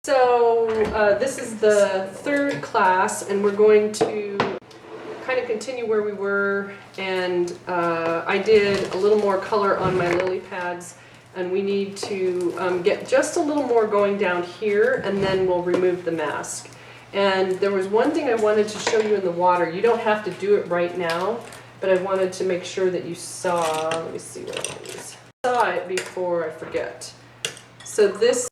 So this is the third class, and we're going to kind of continue where we were, and I did a little more color on my lily pads, and we need to get just a little more going down here, and then we'll remove the mask. And there was one thing I wanted to show you in the water. You don't have to do it right now, but I wanted to make sure that you saw, let me see what it is. Saw it before I forget. So this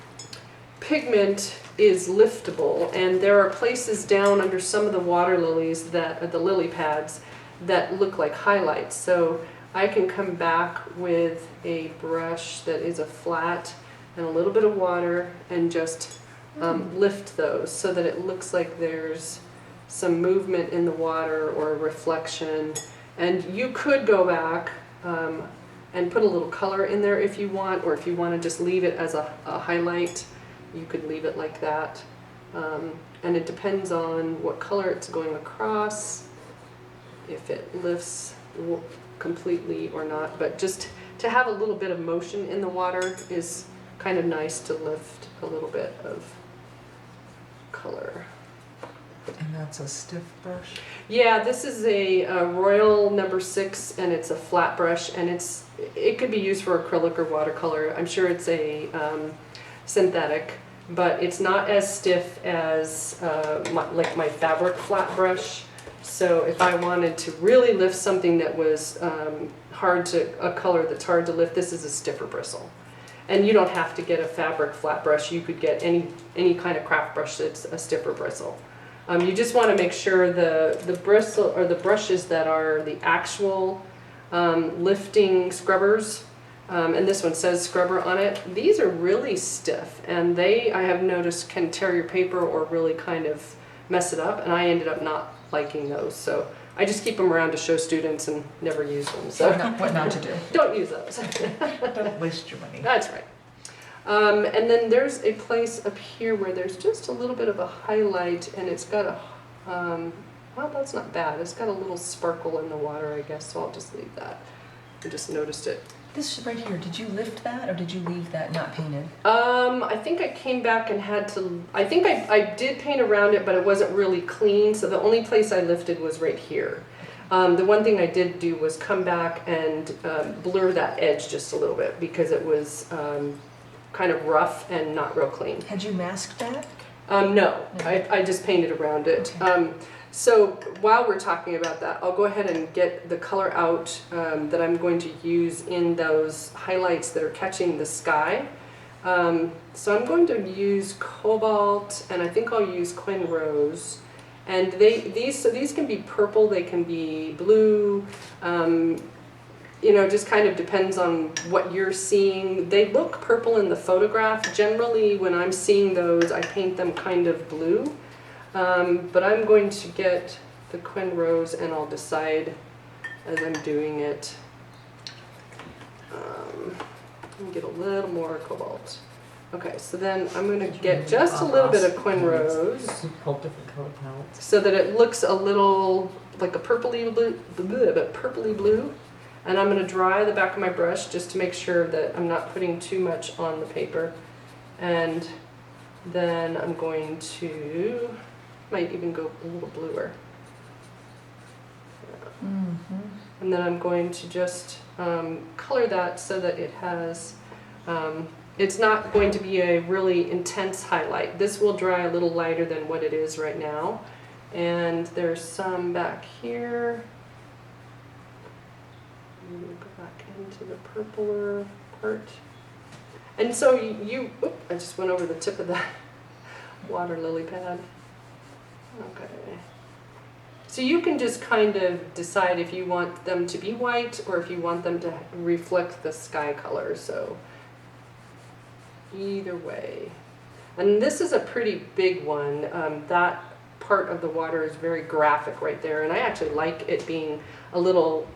pigment is liftable, and there are places down under some of the water lilies that are the lily pads that look like highlights. So I can come back with a brush that is a flat and a little bit of water and just lift those so that it looks like there's some movement in the water or a reflection. And you could go back and put a little color in there if you want, or if you want to just leave it as a highlight, you could leave it like that. And it depends on what color it's going across, if it lifts completely or not. But just to have a little bit of motion in the water is kind of nice to lift a little bit of color. And that's a stiff brush? Yeah, this is a Royal No. 6, and it's a flat brush, and it could be used for acrylic or watercolor. I'm sure it's a synthetic, but it's not as stiff as like my fabric flat brush. So if I wanted to really lift something that was a color that's hard to lift, this is a stiffer bristle. And you don't have to get a fabric flat brush. You could get any kind of craft brush that's a stiffer bristle. You just want to make sure the bristle or the brushes that are the actual lifting scrubbers, and this one says scrubber on it, these are really stiff, and I have noticed, can tear your paper or really kind of mess it up, and I ended up not liking those. So I just keep them around to show students and never use them. So What not to do. Don't use those. Don't waste your money. That's right. And then there's a place up here where there's just a little bit of a highlight, and it's got a, well, that's not bad. It's got a little sparkle in the water, I guess, so I'll just leave that. I just noticed it. This right here, did you lift that or did you leave that not painted? I think I came back and had to, I think I did paint around it, but it wasn't really clean, so the only place I lifted was right here. The one thing I did do was come back and blur that edge just a little bit because it was kind of rough and not real clean. Had you masked that? No, I just painted around it. Okay. So while we're talking about that, I'll go ahead and get the color out that I'm going to use in those highlights that are catching the sky. So I'm going to use Cobalt, and I think I'll use Quinn Rose. And these can be purple, they can be blue. You know, just kind of depends on what you're seeing. They look purple in the photograph. Generally, when I'm seeing those, I paint them kind of blue. But I'm going to get the Quinn Rose, and I'll decide as I'm doing it. And get a little more Cobalt. Okay, so then I'm going to get just a little bit of Quinn Rose so that it looks a little like a purpley blue. And I'm going to dry the back of my brush just to make sure that I'm not putting too much on the paper. And then I'm going to, might even go a little bluer. And then I'm going to just color that so that it has, it's not going to be a really intense highlight. This will dry a little lighter than what it is right now. And there's some back here. I'm going to go back into the purpler part. And so I just went over the tip of that water lily pad. Okay. So you can just kind of decide if you want them to be white or if you want them to reflect the sky color. So either way. And this is a pretty big one. That part of the water is very graphic right there, and I actually like it being a little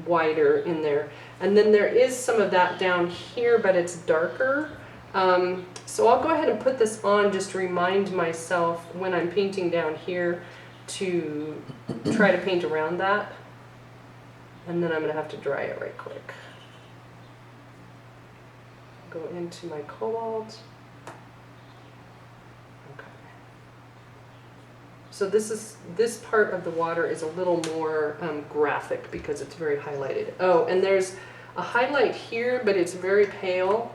wider in there. And then there is some of that down here, but it's darker. So I'll go ahead and put this on just to remind myself when I'm painting down here to try to paint around that. And then I'm going to have to dry it right quick. Go into my Cobalt. So this part of the water is a little more graphic because it's very highlighted. Oh, and there's a highlight here, but it's very pale.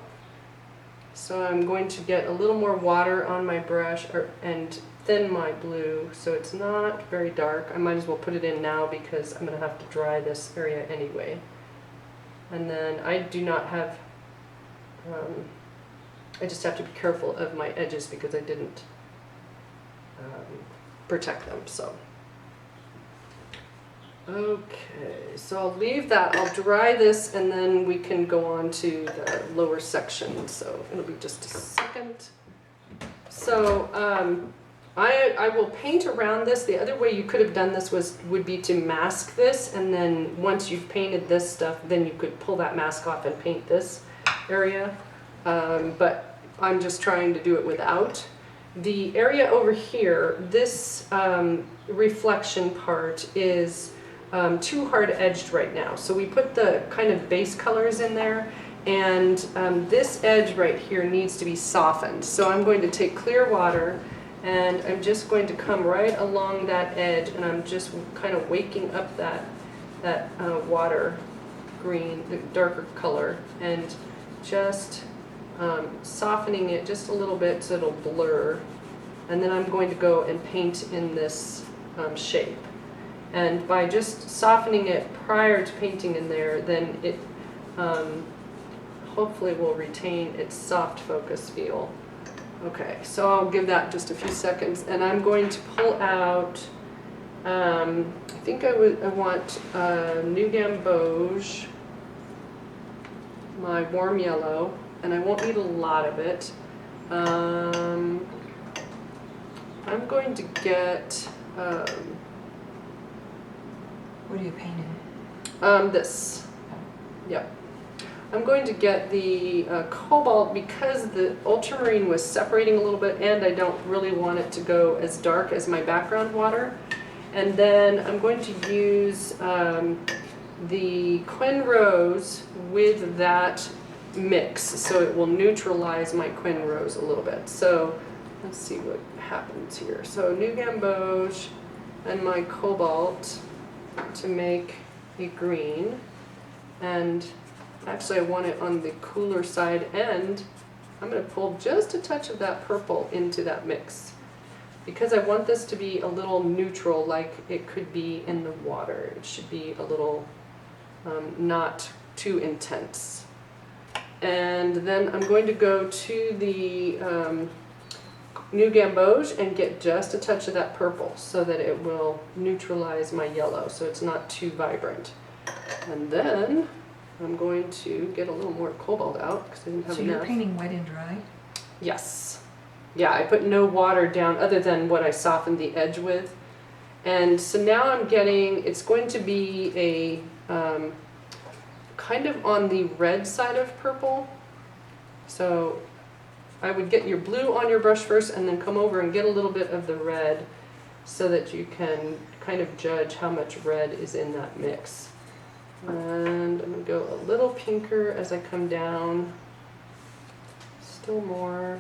So I'm going to get a little more water on my brush and thin my blue so it's not very dark. I might as well put it in now because I'm going to have to dry this area anyway. And then I do not have, I just have to be careful of my edges because I didn't protect them. So okay, so I'll leave that. I'll dry this and then we can go on to the lower section. So it'll be just a second. So I will paint around this. The other way you could have done this would be to mask this, and then once you've painted this stuff, then you could pull that mask off and paint this area. But I'm just trying to do it without. The area over here, this reflection part is too hard edged right now. So we put the kind of base colors in there, and this edge right here needs to be softened. So I'm going to take clear water and I'm just going to come right along that edge, and I'm just kind of waking up that water green, the darker color, and just softening it just a little bit so it'll blur. And then I'm going to go and paint in this shape. And by just softening it prior to painting in there, then it hopefully will retain its soft focus feel. Okay, so I'll give that just a few seconds, and I'm going to pull out, I think I want New Gamboge, my warm yellow, and I won't need a lot of it. I'm going to get, What are you painting? This, yep. I'm going to get the cobalt because the ultramarine was separating a little bit and I don't really want it to go as dark as my background water. And then I'm going to use the Quin Rose with that mix so it will neutralize my Quin Rose a little bit. So let's see what happens here. So New Gamboge and my cobalt to make a green, and actually I want it on the cooler side, and I'm going to pull just a touch of that purple into that mix because I want this to be a little neutral, like it could be in the water. It should be a little not too intense. And then I'm going to go to the New Gamboge and get just a touch of that purple so that it will neutralize my yellow so it's not too vibrant. And then I'm going to get a little more cobalt out because I didn't have enough. So you're painting wet and dry? Yes. Yeah, I put no water down other than what I softened the edge with. And so now I'm getting, it's going to be a kind of on the red side of purple. So I would get your blue on your brush first and then come over and get a little bit of the red so that you can kind of judge how much red is in that mix. And I'm going to go a little pinker as I come down, still more.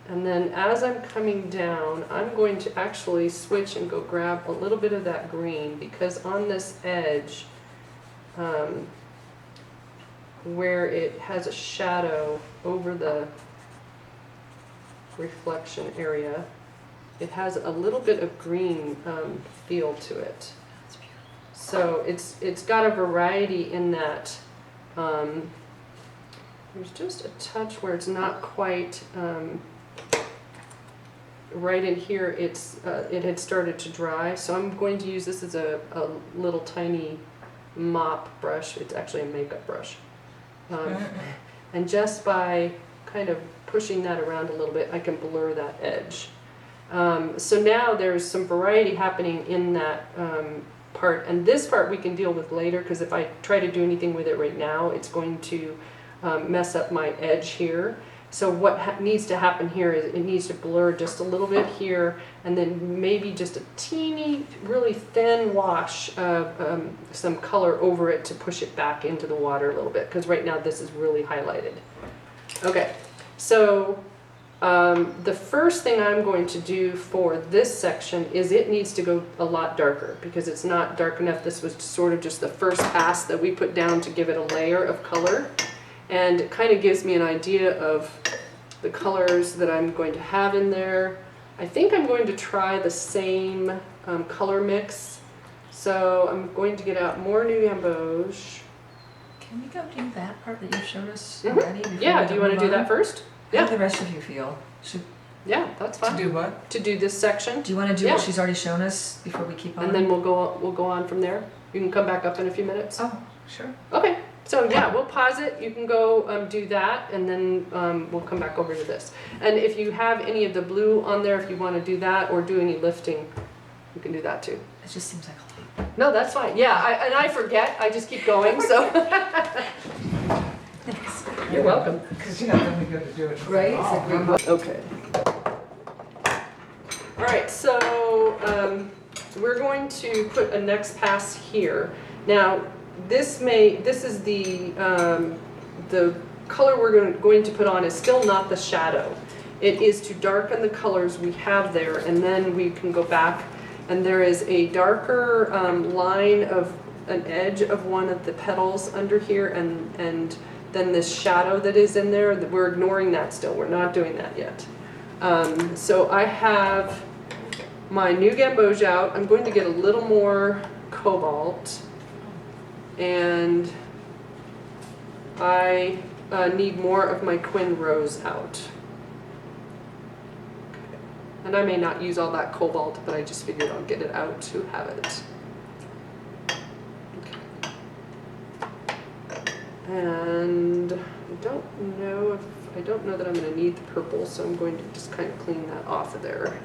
And then as I'm coming down, I'm going to actually switch and go grab a little bit of that green because on this edge, where it has a shadow over the reflection area, it has a little bit of green feel to it. So it's got a variety in that. There's just a touch where it's not quite right in here. It had started to dry, so I'm going to use this as a little tiny mop brush. It's actually a makeup brush. And just by kind of pushing that around a little bit, I can blur that edge. So now there's some variety happening in that part, and this part we can deal with later because if I try to do anything with it right now, it's going to mess up my edge here. So what needs to happen here is it needs to blur just a little bit here, and then maybe just a teeny, really thin wash of some color over it to push it back into the water a little bit, because right now this is really highlighted. Okay, so The first thing I'm going to do for this section is it needs to go a lot darker because it's not dark enough. This was sort of just the first pass that we put down to give it a layer of color. And it kind of gives me an idea of the colors that I'm going to have in there. I think I'm going to try the same color mix. So I'm going to get out more New Gamboge. Can we go do that part that you showed us already? Yeah, do you want to do that first? How do the rest of you feel? Yeah, that's fine. To do what? To do this section. Do you want to do what she's already shown us before we keep on? And then we'll go on from there. You can come back up in a few minutes. Oh, sure. Okay. So yeah, we'll pause it. You can go do that, and then we'll come back over to this. And if you have any of the blue on there, if you want to do that or do any lifting, you can do that too. It just seems like a lot. No, that's fine. Yeah, and I forget. I just keep going. So Thanks. you're welcome. Because you're not going to be good to do it. Right? Oh, Okay. All right. So we're going to put a next pass here. Now this is the color we're going to put on is still not the shadow. It is to darken the colors we have there, and then we can go back. And there is a darker line of an edge of one of the petals under here, and then this shadow that is in there, we're ignoring that still. We're not doing that yet. So I have my New Gamboge out. I'm going to get a little more cobalt, and I need more of my Quinn Rose out. And I may not use all that cobalt, but I just figured I'll get it out to have it. Okay. And I don't know that I'm going to need the purple, so I'm going to just kind of clean that off of there.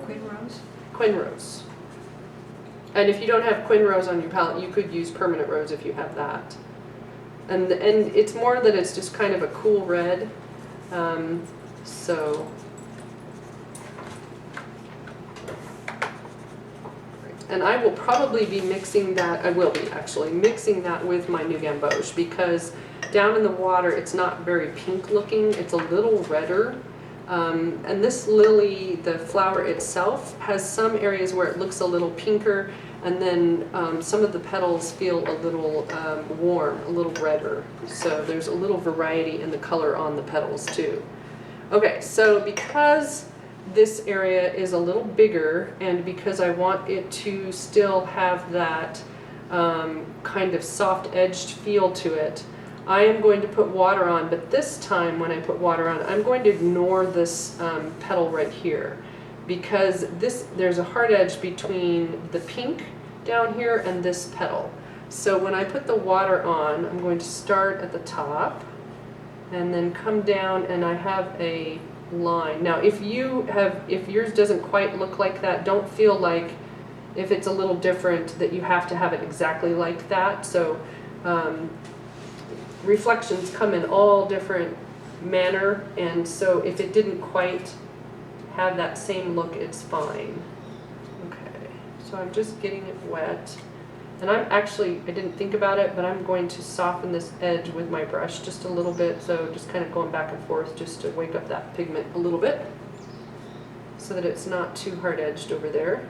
Queen Rose? Quinn Rose. And if you don't have Quinn Rose on your palette, you could use Permanent Rose if you have that. And it's more that it's just kind of a cool red. So. And I will probably be mixing that, I will be actually mixing that with my New Gamboge, because down in the water it's not very pink looking, it's a little redder. And this lily, the flower itself, has some areas where it looks a little pinker, and then some of the petals feel a little warm, a little redder. So there's a little variety in the color on the petals too. Okay, so because this area is a little bigger, and because I want it to still have that kind of soft-edged feel to it, I am going to put water on, but this time when I put water on, I'm going to ignore this petal right here, because there's a hard edge between the pink down here and this petal. So when I put the water on, I'm going to start at the top and then come down, and I have a line. Now if yours doesn't quite look like that, don't feel like if it's a little different that you have to have it exactly like that. So reflections come in all different manner, and so if it didn't quite have that same look, it's fine. Okay, so I'm just getting it wet, and I didn't think about it, but I'm going to soften this edge with my brush just a little bit, so just kind of going back and forth just to wake up that pigment a little bit so that it's not too hard-edged over there.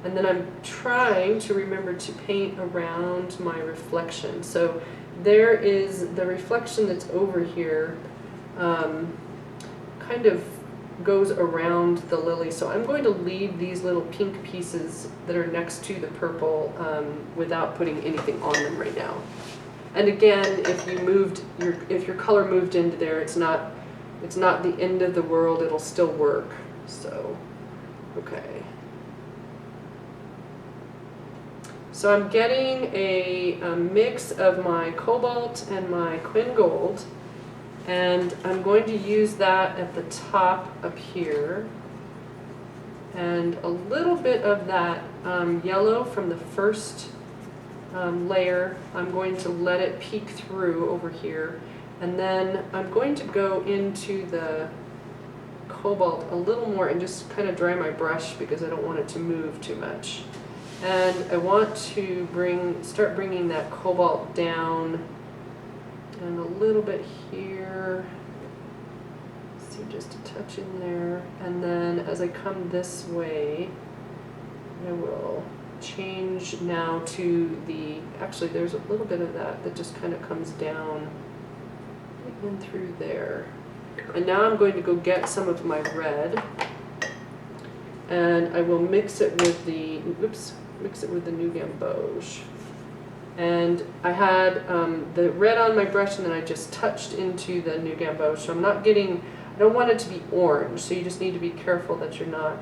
And then I'm trying to remember to paint around my reflection. So there is the reflection that's over here, kind of goes around the lily. So I'm going to leave these little pink pieces that are next to the purple without putting anything on them right now. And again, if your color moved into there, it's not the end of the world. It'll still work. So, okay. So I'm getting a mix of my cobalt and my Quinn Gold, and I'm going to use that at the top up here, and a little bit of that yellow from the first layer. I'm going to let it peek through over here, and then I'm going to go into the cobalt a little more and just kind of dry my brush because I don't want it to move too much. And I want to start bringing that cobalt down and a little bit here. See, just a touch in there. And then as I come this way, I will change now to actually there's a little bit of that just kind of comes down in through there. And now I'm going to go get some of my red, and I will mix it with the New Gamboge. And I had the red on my brush, and then I just touched into the New Gamboge. So I don't want it to be orange, so you just need to be careful that you're not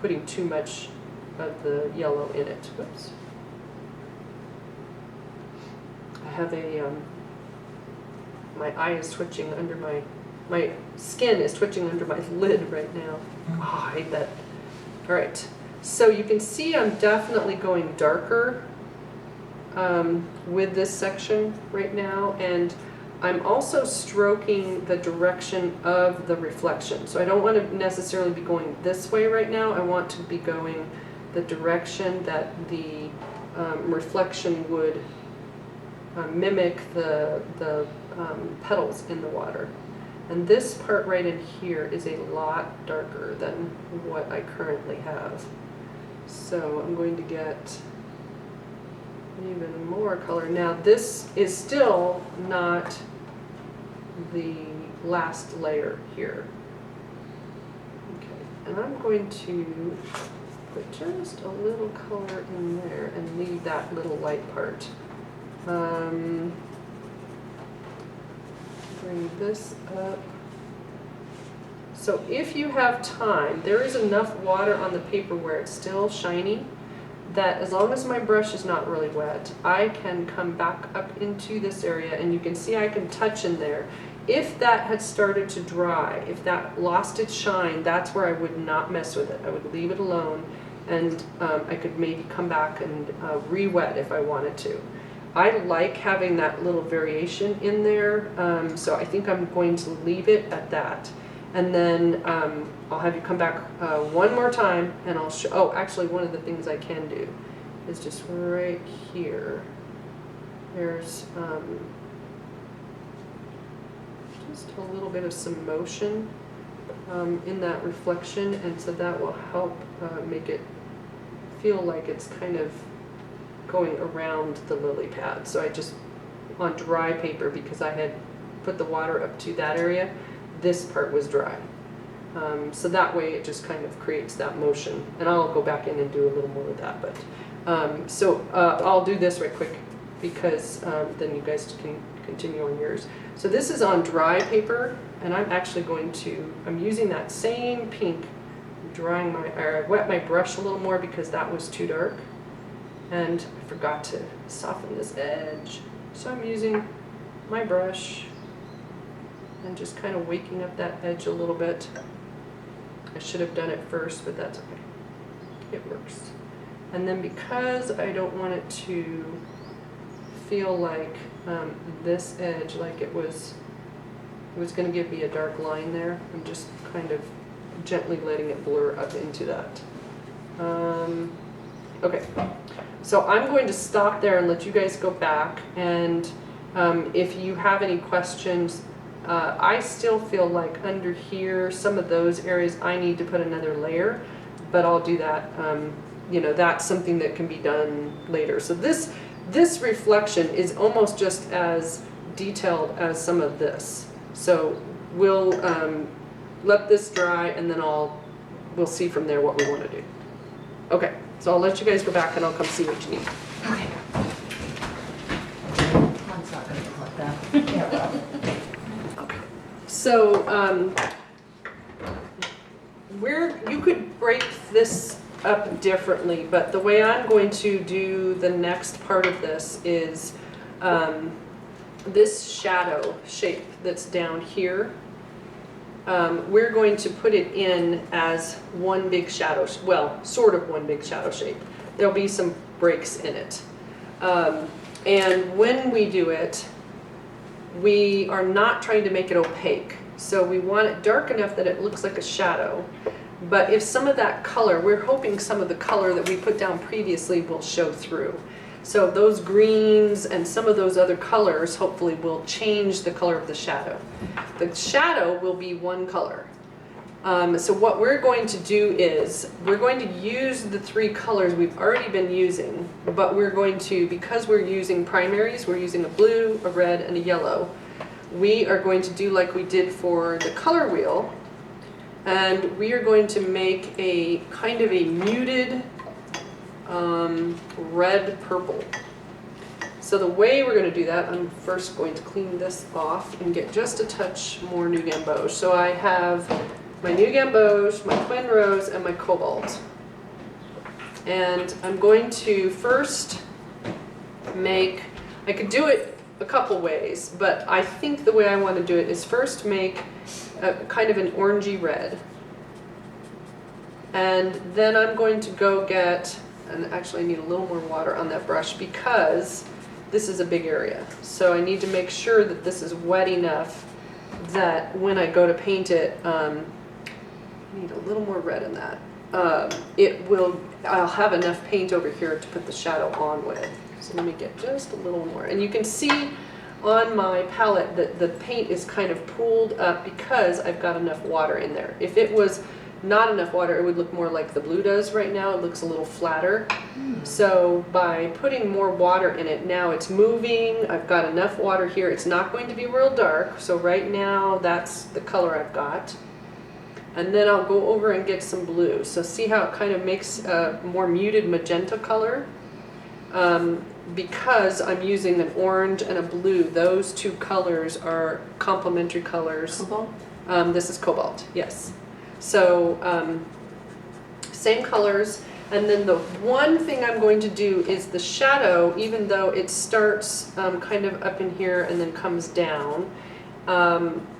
putting too much of the yellow in it. Whoops. I have my eye is twitching under my skin is twitching under my lid right now. Oh, I hate that. All right, so you can see I'm definitely going darker with this section right now, and I'm also stroking the direction of the reflection. So I don't want to necessarily be going this way right now. I want to be going the direction that the reflection would mimic the petals in the water. And this part right in here is a lot darker than what I currently have. So I'm going to get even more color. Now this is still not the last layer here. Okay, and I'm going to put just a little color in there and leave that little light part. Bring this up. So if you have time, there is enough water on the paper where it's still shiny that as long as my brush is not really wet, I can come back up into this area, and you can see I can touch in there. If that had started to dry, if that lost its shine, that's where I would not mess with it. I would leave it alone, and I could maybe come back and re-wet if I wanted to. I like having that little variation in there, so I think I'm going to leave it at that. And then I'll have you come back one more time, and I'll show, oh, actually one of the things I can do is just right here. There's just a little bit of some motion in that reflection, and so that will help make it feel like it's kind of going around the lily pad. So I just, on dry paper, because I had put the water up to that area, this part was dry. So that way it just kind of creates that motion. And I'll go back in and do a little more of that. But I'll do this right quick, because then you guys can continue on yours. So this is on dry paper, and I'm actually I'm using that same pink, I wet my brush a little more because that was too dark. And I forgot to soften this edge. So I'm using my brush and just kind of waking up that edge a little bit. I should have done it first, but that's okay. It works. And then because I don't want it to feel like this edge, like it was going to give me a dark line there, I'm just kind of gently letting it blur up into that. Okay, so I'm going to stop there and let you guys go back, and if you have any questions, I still feel like under here, some of those areas I need to put another layer, but I'll do that. You know, that's something that can be done later. So this reflection is almost just as detailed as some of this. So we'll let this dry, and then we'll see from there what we want to do. Okay, so I'll let you guys go back, and I'll come see what you need. Okay. Mine's not gonna look like that. Yeah, well. So you could break this up differently, but the way I'm going to do the next part of this is this shadow shape that's down here. We're going to put it in as one big shadow, well, sort of one big shadow shape. There'll be some breaks in it. And when we do it, we are not trying to make it opaque. So we want it dark enough that it looks like a shadow, But if some of that color, we're hoping some of the color that we put down previously will show through. So those greens and some of those other colors hopefully will change the color of the shadow. The shadow will be one color. So what we're going to do is we're going to use the three colors we've already been using, but we're going to, because we're using primaries, we're using a blue, a red, and a yellow. We are going to do like we did for the color wheel, and we are going to make a kind of a muted red purple. So the way we're going to do that, I'm first going to clean this off and get just a touch more new gamboge. So I have my new gamboge, my twin rose, and my cobalt. And I'm going to first make, I could do it a couple ways, but I think the way I want to do it is first make a kind of an orangey red. And then I'm going to go get, and actually I need a little more water on that brush because this is a big area. So I need to make sure that this is wet enough that when I go to paint it, I need a little more red in that. I'll have enough paint over here to put the shadow on with. So let me get just a little more. And you can see on my palette that the paint is kind of pooled up because I've got enough water in there. If it was not enough water, it would look more like the blue does right now. It looks a little flatter. So by putting more water in it, now it's moving. I've got enough water here. It's not going to be real dark. So right now that's the color I've got. And then I'll go over and get some blue. So see how it kind of makes a more muted magenta color? Because I'm using an orange and a blue, those two colors are complementary colors. Cobalt? This is cobalt, yes. So same colors. And then the one thing I'm going to do is the shadow, even though it starts kind of up in here and then comes down,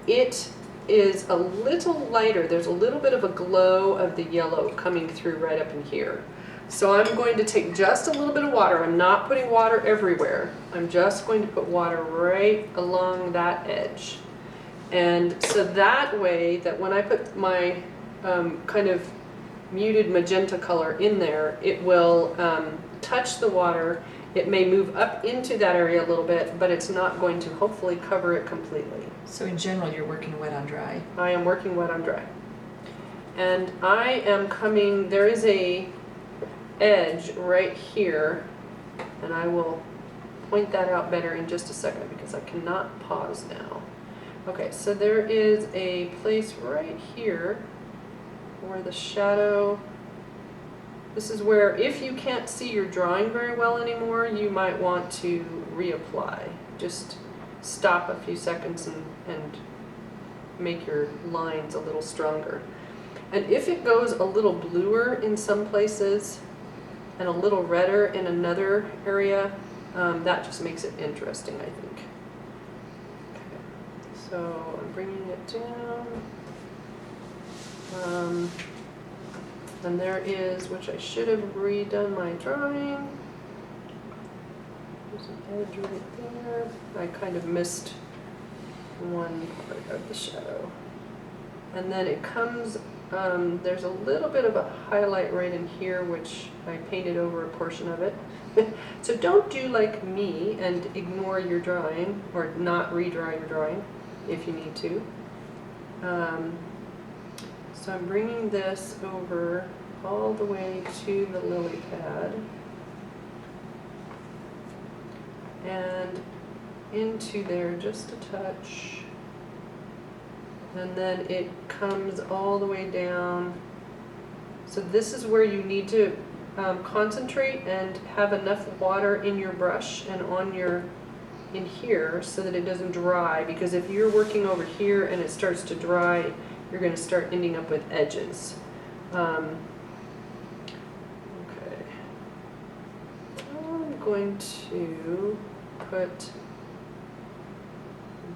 it is a little lighter. There's a little bit of a glow of the yellow coming through right up in here. So I'm going to take just a little bit of water. I'm not putting water everywhere. I'm just going to put water right along that edge. And so that way that when I put my kind of muted magenta color in there, it will touch the water. It may move up into that area a little bit, but it's not going to hopefully cover it completely. So in general, you're working wet on dry. I am working wet on dry. And I am coming, there is a edge right here, and I will point that out better in just a second because I cannot pause now. Okay, so there is a place right here where the shadow, this is where if you can't see your drawing very well anymore, you might want to reapply. Just stop a few seconds and make your lines a little stronger. And if it goes a little bluer in some places and a little redder in another area, that just makes it interesting, I think. Okay. So I'm bringing it down. And there is, which I should have redone my drawing. There's an edge right there. I kind of missed one part of the shadow. And then it comes, there's a little bit of a highlight right in here, which I painted over a portion of it. So don't do like me and ignore your drawing, or not redraw your drawing if you need to. So I'm bringing this over all the way to the lily pad and into there just a touch, and then it comes all the way down. So this is where you need to concentrate and have enough water in your brush and on your in here so that it doesn't dry, because if you're working over here and it starts to dry, you're going to start ending up with edges. Okay. I'm going to put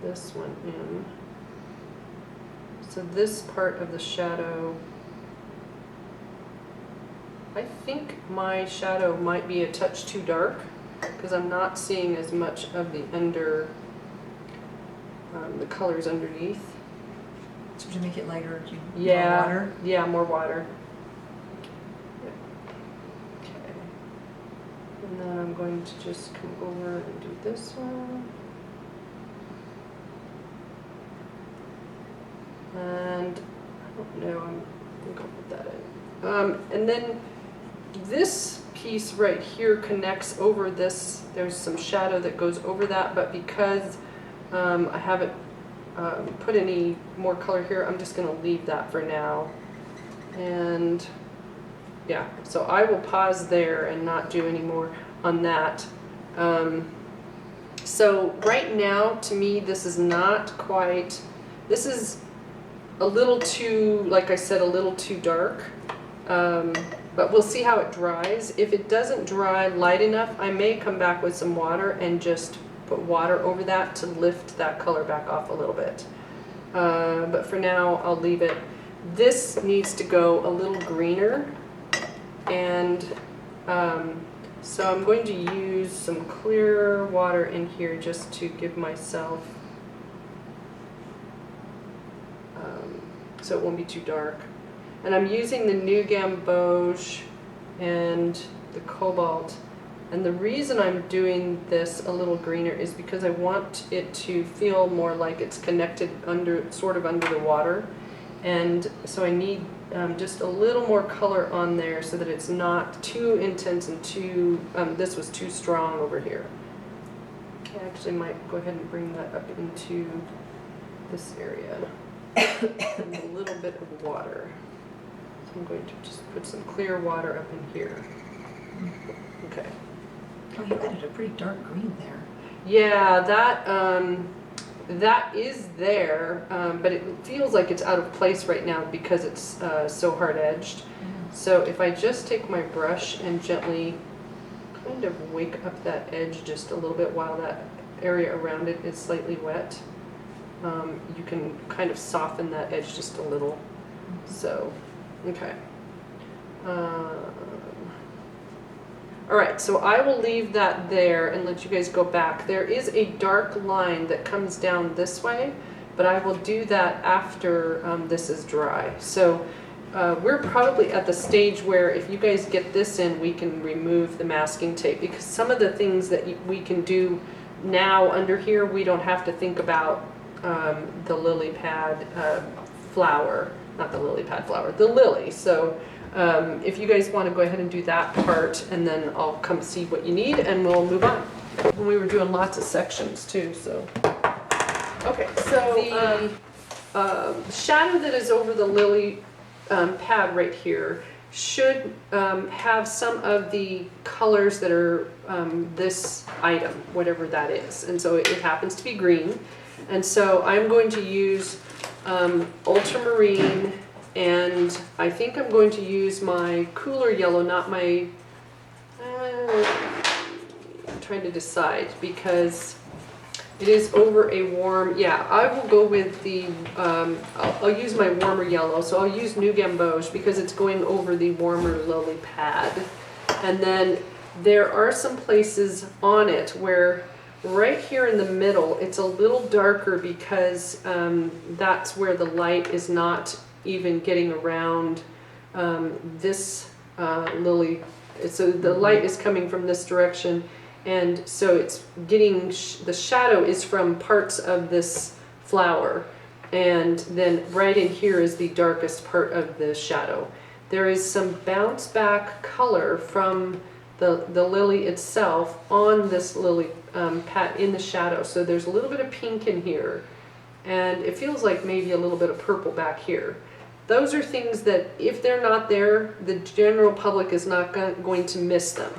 this one in. So this part of the shadow, I think my shadow might be a touch too dark because I'm not seeing as much of the the colors underneath. So to make it lighter, do you Yeah. more water? Yeah, more water. Okay. And then I'm going to just come over and do this one. And I don't know, I think I'll put that in. And then this piece right here connects over this. There's some shadow that goes over that, but because I haven't put any more color here, I'm just going to leave that for now. And yeah, so I will pause there and not do any more on that. So right now, to me, this is not quite, this is a little too, like I said, a little too dark. But we'll see how it dries. If it doesn't dry light enough, I may come back with some water and just put water over that to lift that color back off a little bit. But for now, I'll leave it. This needs to go a little greener. And so I'm going to use some clear water in here just to give myself, so it won't be too dark. And I'm using the New Gamboge and the Cobalt. And the reason I'm doing this a little greener is because I want it to feel more like it's connected under, sort of under the water. And so I need just a little more color on there so that it's not too intense and too, this was too strong over here. I actually might go ahead and bring that up into this area. And a little bit of water. So I'm going to just put some clear water up in here. Okay. Oh, you added a pretty dark green there. Yeah, that is there, but it feels like it's out of place right now because it's so hard-edged. So if I just take my brush and gently kind of wake up that edge just a little bit while that area around it is slightly wet, you can kind of soften that edge just a little. So, okay. All right, so I will leave that there and let you guys go back. There is a dark line that comes down this way, but I will do that after this is dry. So we're probably at the stage where if you guys get this in, we can remove the masking tape, because some of the things that we can do now under here, we don't have to think about the lily pad flower, not the lily pad flower, the lily. So if you guys want to go ahead and do that part, and then I'll come see what you need and we'll move on. And we were doing lots of sections too, so. Okay, so the shadow that is over the lily pad right here should have some of the colors that are this item, whatever that is. And so it happens to be green. And so I'm going to use ultramarine, and I think I'm going to use my cooler yellow, not my, I'm trying to decide because it is over a warm, yeah, I will go with the, I'll use my warmer yellow. So I'll use New Gamboge because it's going over the warmer lily pad. And then there are some places on it where right here in the middle, it's a little darker because that's where the light is not even getting around this lily. So the light is coming from this direction, and so it's getting, the shadow is from parts of this flower, and then right in here is the darkest part of the shadow. There is some bounce back color from the lily itself on this lily pad in the shadow. So there's a little bit of pink in here, and it feels like maybe a little bit of purple back here. Those are things that if they're not there, the general public is not going to miss them.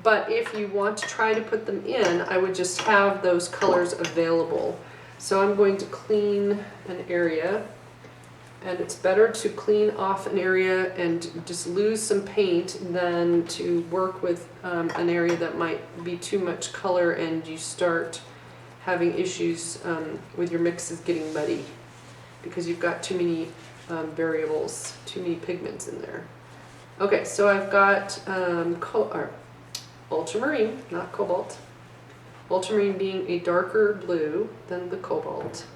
But if you want to try to put them in, I would just have those colors available. So I'm going to clean an area, and it's better to clean off an area and just lose some paint than to work with an area that might be too much color and you start having issues with your mixes getting muddy because you've got too many variables, too many pigments in there. Okay, so I've got ultramarine, not cobalt. Ultramarine being a darker blue than the cobalt.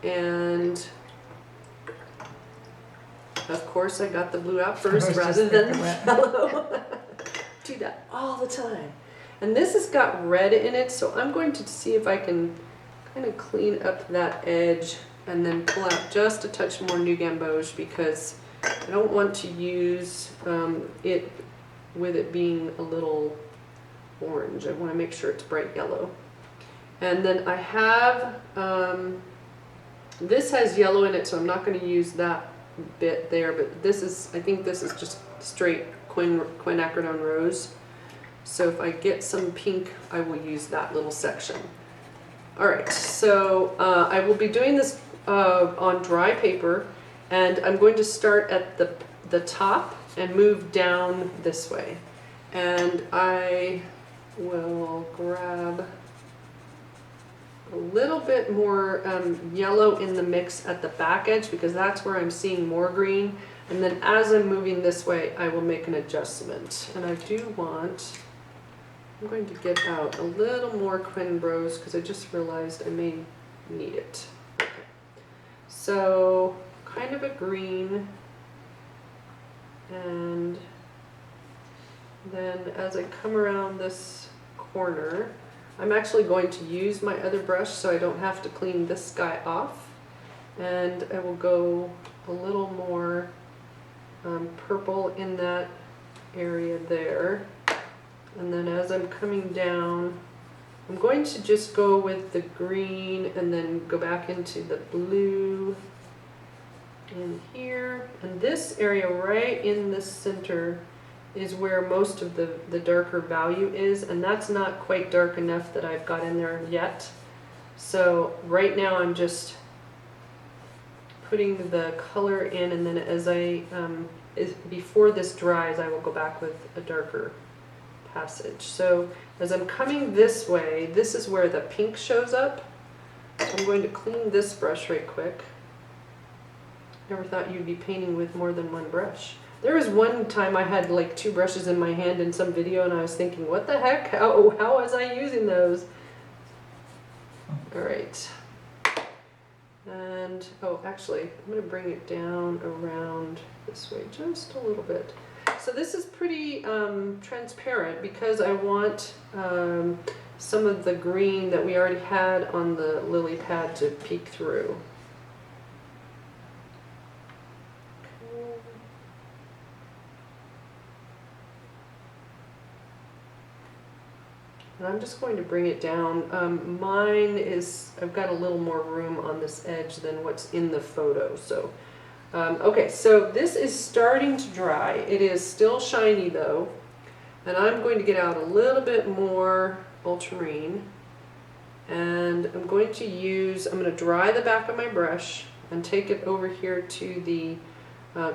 And Of course, I got the blue out first was rather just than the thinking that. yellow. Do that all the time. And this has got red in it, so I'm going to see if I can kind of clean up that edge and then pull out just a touch more New Gamboge because I don't want to use it with it being a little orange. I want to make sure it's bright yellow. And then I have, this has yellow in it, so I'm not going to use that bit there, but this is, I think this is just straight quinacridone rose. So if I get some pink, I will use that little section. All right, so I will be doing this on dry paper, and I'm going to start at the top and move down this way. And I will grab a little bit more yellow in the mix at the back edge because that's where I'm seeing more green. And then as I'm moving this way, I will make an adjustment. And I do want, I'm going to get out a little more Quin Rose because I just realized I may need it. Okay. So kind of a green, and then as I come around this corner, I'm actually going to use my other brush so I don't have to clean this guy off, and I will go a little more purple in that area there. And then as I'm coming down, I'm going to just go with the green and then go back into the blue in here. And this area right in the center is where most of the darker value is, and that's not quite dark enough that I've got in there yet. So right now I'm just putting the color in, and then as I, before this dries, I will go back with a darker passage. So as I'm coming this way, this is where the pink shows up. So I'm going to clean this brush right quick. Never thought you'd be painting with more than one brush. There was one time I had like 2 brushes in my hand in some video, and I was thinking, what the heck? How was I using those? All right. And, oh, actually, I'm going to bring it down around this way just a little bit. So this is pretty transparent because I want some of the green that we already had on the lily pad to peek through. And I'm just going to bring it down. Mine is, I've got a little more room on this edge than what's in the photo. So, okay, so this is starting to dry. It is still shiny though. And I'm going to get out a little bit more ultramarine. And I'm going to use, I'm going to dry the back of my brush and take it over here to the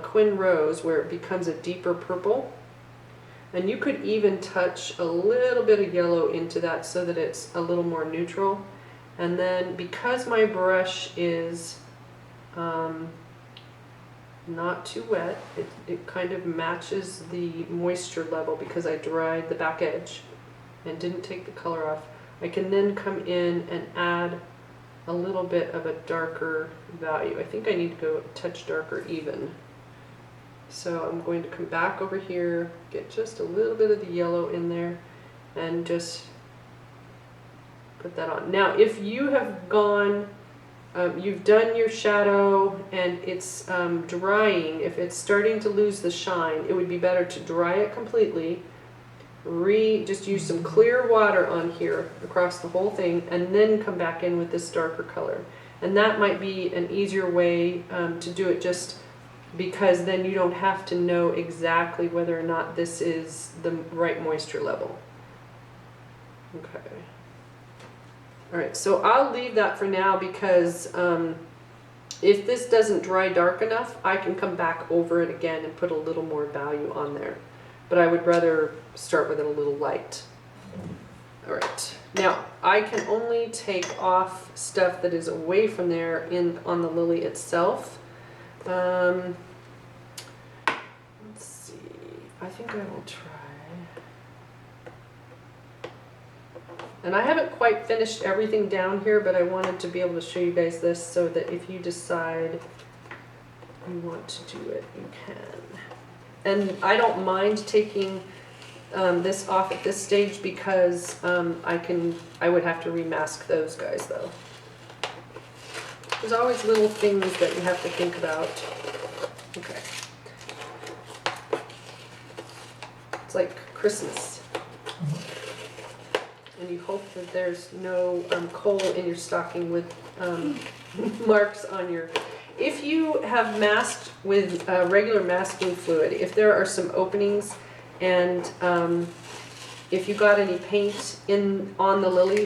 Quin Rose where it becomes a deeper purple. And you could even touch a little bit of yellow into that so that it's a little more neutral. And then because my brush is not too wet, it kind of matches the moisture level because I dried the back edge and didn't take the color off. I can then come in and add a little bit of a darker value. I think I need to go a touch darker even. So I'm going to come back over here, get just a little bit of the yellow in there, and just put that on. Now, if you have gone, you've done your shadow and it's drying, if it's starting to lose the shine, it would be better to dry it completely, just use some clear water on here across the whole thing, and then come back in with this darker color. And that might be an easier way to do it, just because then you don't have to know exactly whether or not this is the right moisture level. Okay. All right, so I'll leave that for now because if this doesn't dry dark enough, I can come back over it again and put a little more value on there. But I would rather start with it a little light. All right, now I can only take off stuff that is away from there on the lily itself. Let's see, I think I will try. And I haven't quite finished everything down here, but I wanted to be able to show you guys this so that if you decide you want to do it, you can. And I don't mind taking this off at this stage because I would have to remask those guys though. There's always little things that you have to think about. Okay. It's like Christmas. And you hope that there's no coal in your stocking with marks on your... If you have masked with regular masking fluid, if there are some openings and if you got any paint on the lily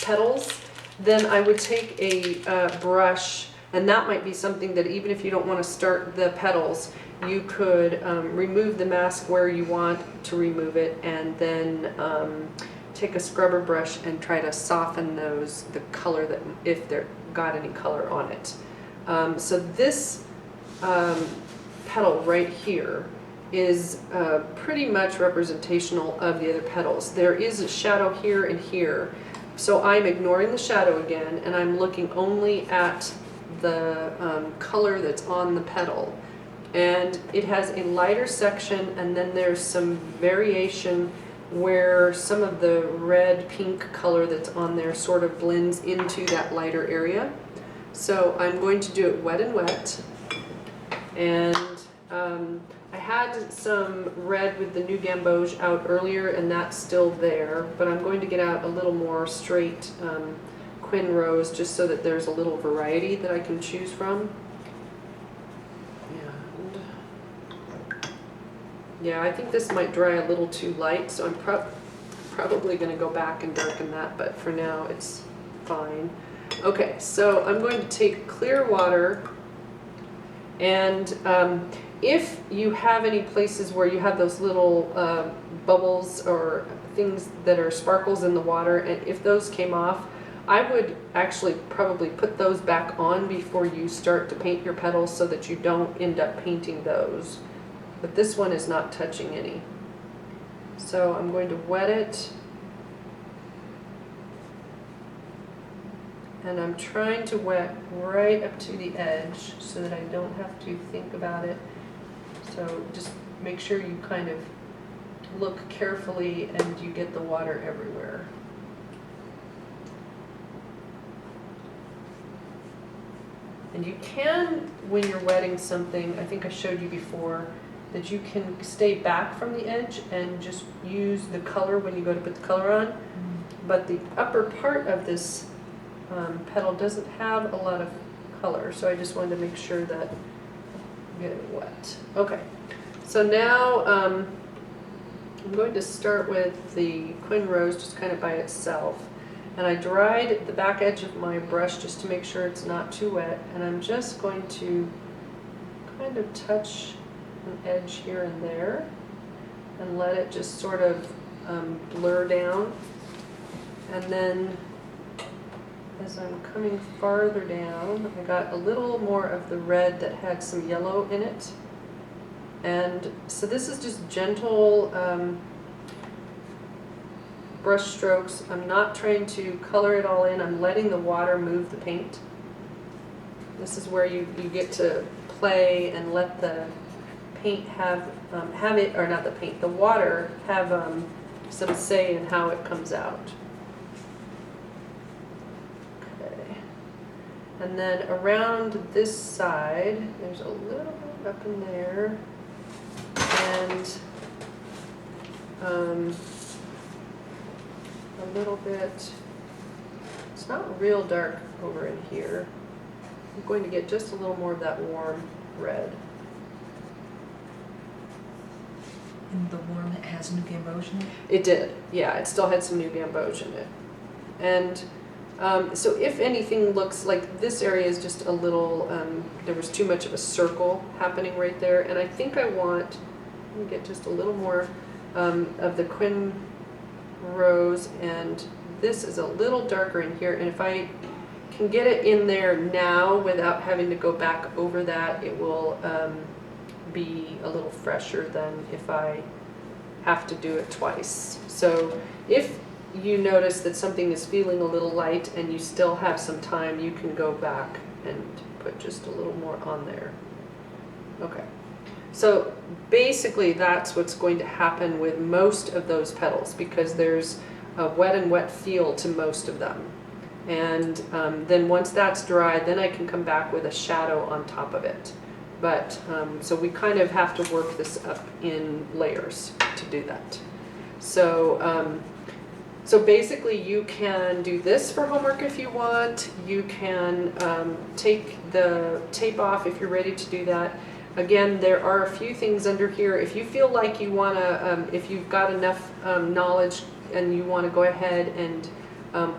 petals, then I would take a brush, and that might be something that even if you don't want to start the petals, you could remove the mask where you want to remove it, and then take a scrubber brush and try to soften the color that, if there got any color on it. So this petal right here is pretty much representational of the other petals. There is a shadow here and here, so I'm ignoring the shadow again, and I'm looking only at the color that's on the petal. And it has a lighter section, and then there's some variation where some of the red pink color that's on there sort of blends into that lighter area. So I'm going to do it wet and wet, and I had some red with the new gamboge out earlier, and that's still there, but I'm going to get out a little more straight Quinn rose just so that there's a little variety that I can choose from. And yeah, I think this might dry a little too light, so I'm probably going to go back and darken that, but for now it's fine. Okay, so I'm going to take clear water, and if you have any places where you have those little bubbles or things that are sparkles in the water, and if those came off, I would actually probably put those back on before you start to paint your petals so that you don't end up painting those. But this one is not touching any. So I'm going to wet it. And I'm trying to wet right up to the edge so that I don't have to think about it. So just make sure you kind of look carefully and you get the water everywhere. And you can, when you're wetting something, I think I showed you before, that you can stay back from the edge and just use the color when you go to put the color on. But the upper part of this petal doesn't have a lot of color, so I just wanted to make sure that I get it wet. Okay, so now I'm going to start with the Quinn rose just kind of by itself. And I dried the back edge of my brush just to make sure it's not too wet, and I'm just going to kind of touch an edge here and there and let it just sort of blur down. And then as I'm coming farther down, I got a little more of the red that had some yellow in it. And so this is just gentle brush strokes. I'm not trying to color it all in. I'm letting the water move the paint. This is where you get to play and let the paint have it, or not the paint, the water have some say in how it comes out. Okay. And then around this side, there's a little bit up in there, and a little bit, it's not real dark over in here. I'm going to get just a little more of that warm red. And the warm that has new gamboge in it? It did, yeah, it still had some new gamboge in it. And so if anything looks like this area is just a little, there was too much of a circle happening right there, and I think I want, let me get just a little more of the Quinn rose, and this is a little darker in here, and if I can get it in there now without having to go back over that, it will be a little fresher than if I have to do it twice. So if you notice that something is feeling a little light and you still have some time, you can go back and put just a little more on there. Okay. So basically that's what's going to happen with most of those petals because there's a wet and wet feel to most of them. And then once that's dry, then I can come back with a shadow on top of it. But so we kind of have to work this up in layers to do that. So so basically you can do this for homework if you want. You can take the tape off if you're ready to do that. Again, there are a few things under here. If you feel like you want to, if you've got enough knowledge and you want to go ahead and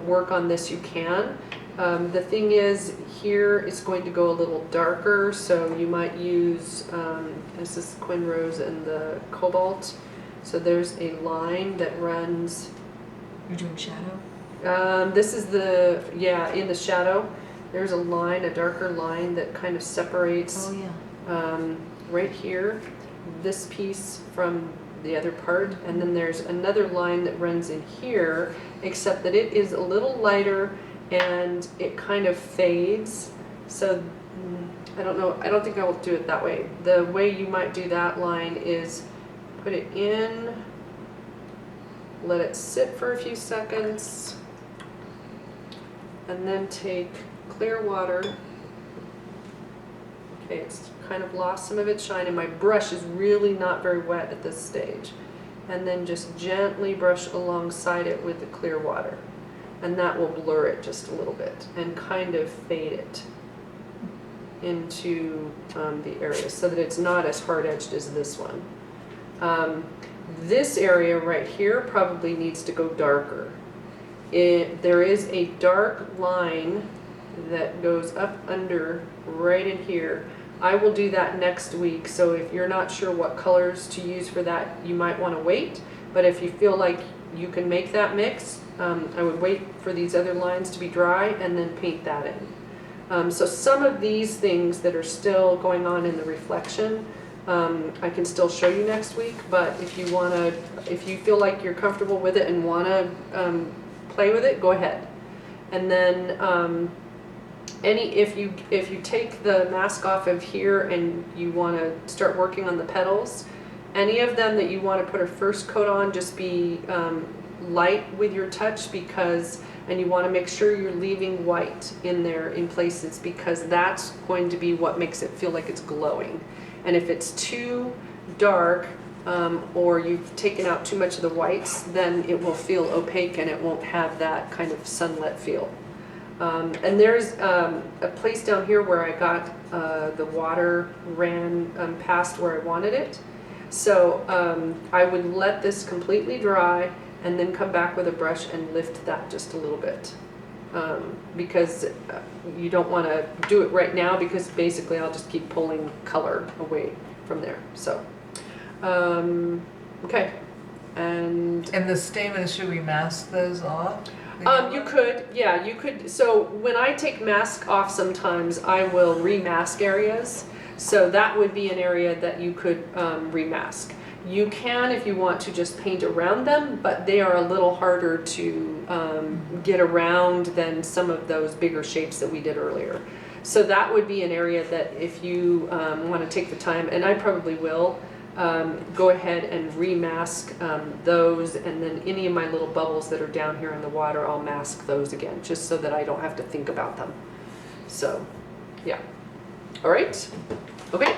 work on this, you can. The thing is, here it's going to go a little darker, so you might use, this is Quin Rose and the Cobalt. So there's a line that runs. You're doing shadow? This is the, yeah, in the shadow. There's a line, a darker line that kind of separates. Oh, yeah. Right here, this piece from the other part, and then there's another line that runs in here, except that it is a little lighter and it kind of fades. So I don't know, I don't think I will do it that way. The way you might do that line is put it in, let it sit for a few seconds, and then take clear water. Okay, it's kind of lost some of its shine, and my brush is really not very wet at this stage. And then just gently brush alongside it with the clear water. And that will blur it just a little bit and kind of fade it into the area so that it's not as hard-edged as this one. This area right here probably needs to go darker. There is a dark line that goes up under right in here. I will do that next week, so if you're not sure what colors to use for that, you might want to wait. But if you feel like you can make that mix, I would wait for these other lines to be dry and then paint that in. So some of these things that are still going on in the reflection, I can still show you next week, but if you want to, if you feel like you're comfortable with it and want to play with it, go ahead. And then if you take the mask off of here and you want to start working on the petals, any of them that you want to put a first coat on, just be light with your touch, because, and you want to make sure you're leaving white in there in places, because that's going to be what makes it feel like it's glowing. And if it's too dark or you've taken out too much of the whites, then it will feel opaque and it won't have that kind of sunlit feel. And there's a place down here where I got the water ran past where I wanted it. So I would let this completely dry and then come back with a brush and lift that just a little bit. Because you don't want to do it right now, because basically I'll just keep pulling color away from there. So, okay. And the stamens, should we mask those off? you could, yeah, you could. So when I take mask off, sometimes I will remask areas. So that would be an area that you could remask. You can, if you want to, just paint around them, but they are a little harder to get around than some of those bigger shapes that we did earlier. So that would be an area that if you want to take the time, and I probably will, go ahead and remask those, and then any of my little bubbles that are down here in the water, I'll mask those again, just so that I don't have to think about them. So, yeah. All right. Okay.